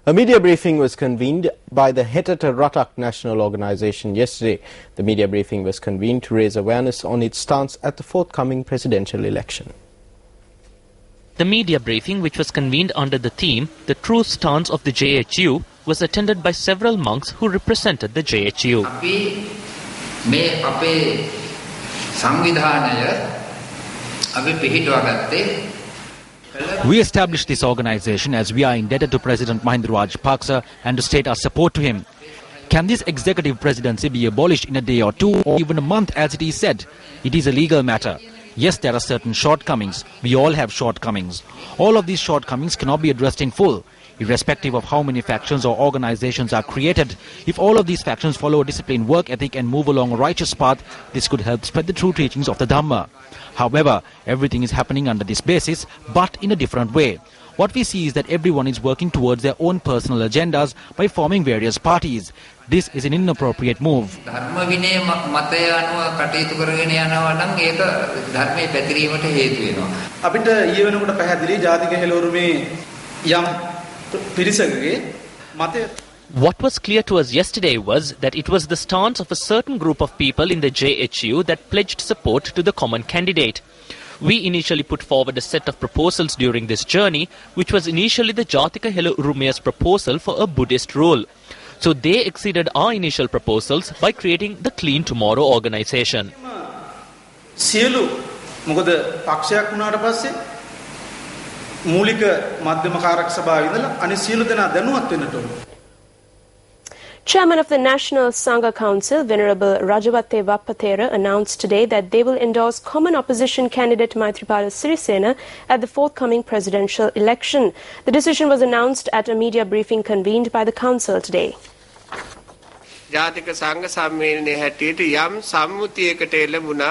A media briefing was convened by the Hetata Ratak National Organization yesterday. The media briefing was convened to raise awareness on its stance at the forthcoming presidential election. The media briefing, which was convened under the theme, The True Stance of the JHU, was attended by several monks who represented the JHU. We established this organization as we are indebted to President Mahinda Rajapaksa and to state our support to him. Can this executive presidency be abolished in a day or two or even a month as it is said? It is a legal matter. Yes, there are certain shortcomings. We all have shortcomings. All of these shortcomings cannot be addressed in full. Irrespective of how many factions or organizations are created, if all of these factions follow a disciplined work ethic and move along a righteous path, this could help spread the true teachings of the Dhamma. However, everything is happening under this basis, but in a different way. What we see is that everyone is working towards their own personal agendas by forming various parties. This is an inappropriate move. What was clear to us yesterday was that it was the stance of a certain group of people in the JHU that pledged support to the common candidate. We initially put forward a set of proposals during this journey, which was initially the Jatika Hela Urumeya's proposal for a Buddhist rule. So they exceeded our initial proposals by creating the Clean Tomorrow organization. Chairman of the National Sangha Council, Venerable Rajavatte Thero, announced today that they will endorse common opposition candidate Maithripala Sirisena at the forthcoming presidential election. The decision was announced at a media briefing convened by the council today. ජාතික සංඝ සම්මේලනයේ හැටියට යම් සම්මුතියකට එළඹුණා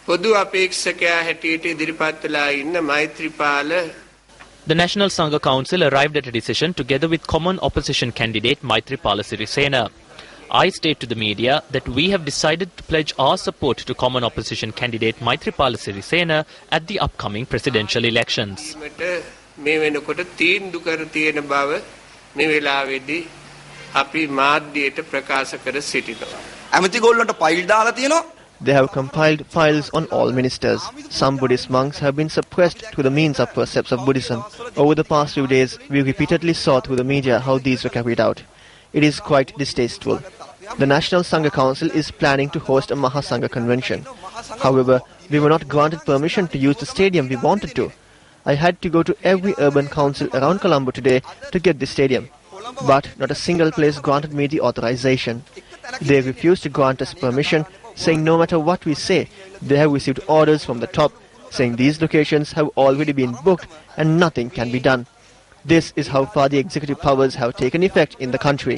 පොදු අපේක්ෂකයා හැටියට ඉදිරිපත් වෙලා ඉන්න Maithripala. The National Sangha Council arrived at a decision together with common opposition candidate Maithripala Sirisena. I state to the media that we have decided to pledge our support to common opposition candidate Maithripala Sirisena at the upcoming presidential elections. මේ වෙනකොට තීන්දුව කර තියෙන බව මේ වෙලාවේදී අපි මාධ්‍යයට ප්‍රකාශ කර සිටිනවා. ඇමති ගෝල්ලන්ට ෆයිල් දාලා තියෙනවා. They have compiled files on all ministers. Some Buddhist monks have been suppressed to the means of precepts of Buddhism. Over the past few days, we repeatedly saw through the media how these were carried out. It is quite distasteful. The National Sangha Council is planning to host a Mahasangha convention. However, we were not granted permission to use the stadium we wanted to. I had to go to every urban council around Colombo today to get this stadium. But not a single place granted me the authorization. They refused to grant us permission, saying no matter what we say, they have received orders from the top, saying these locations have already been booked and nothing can be done. This is how far the executive powers have taken effect in the country.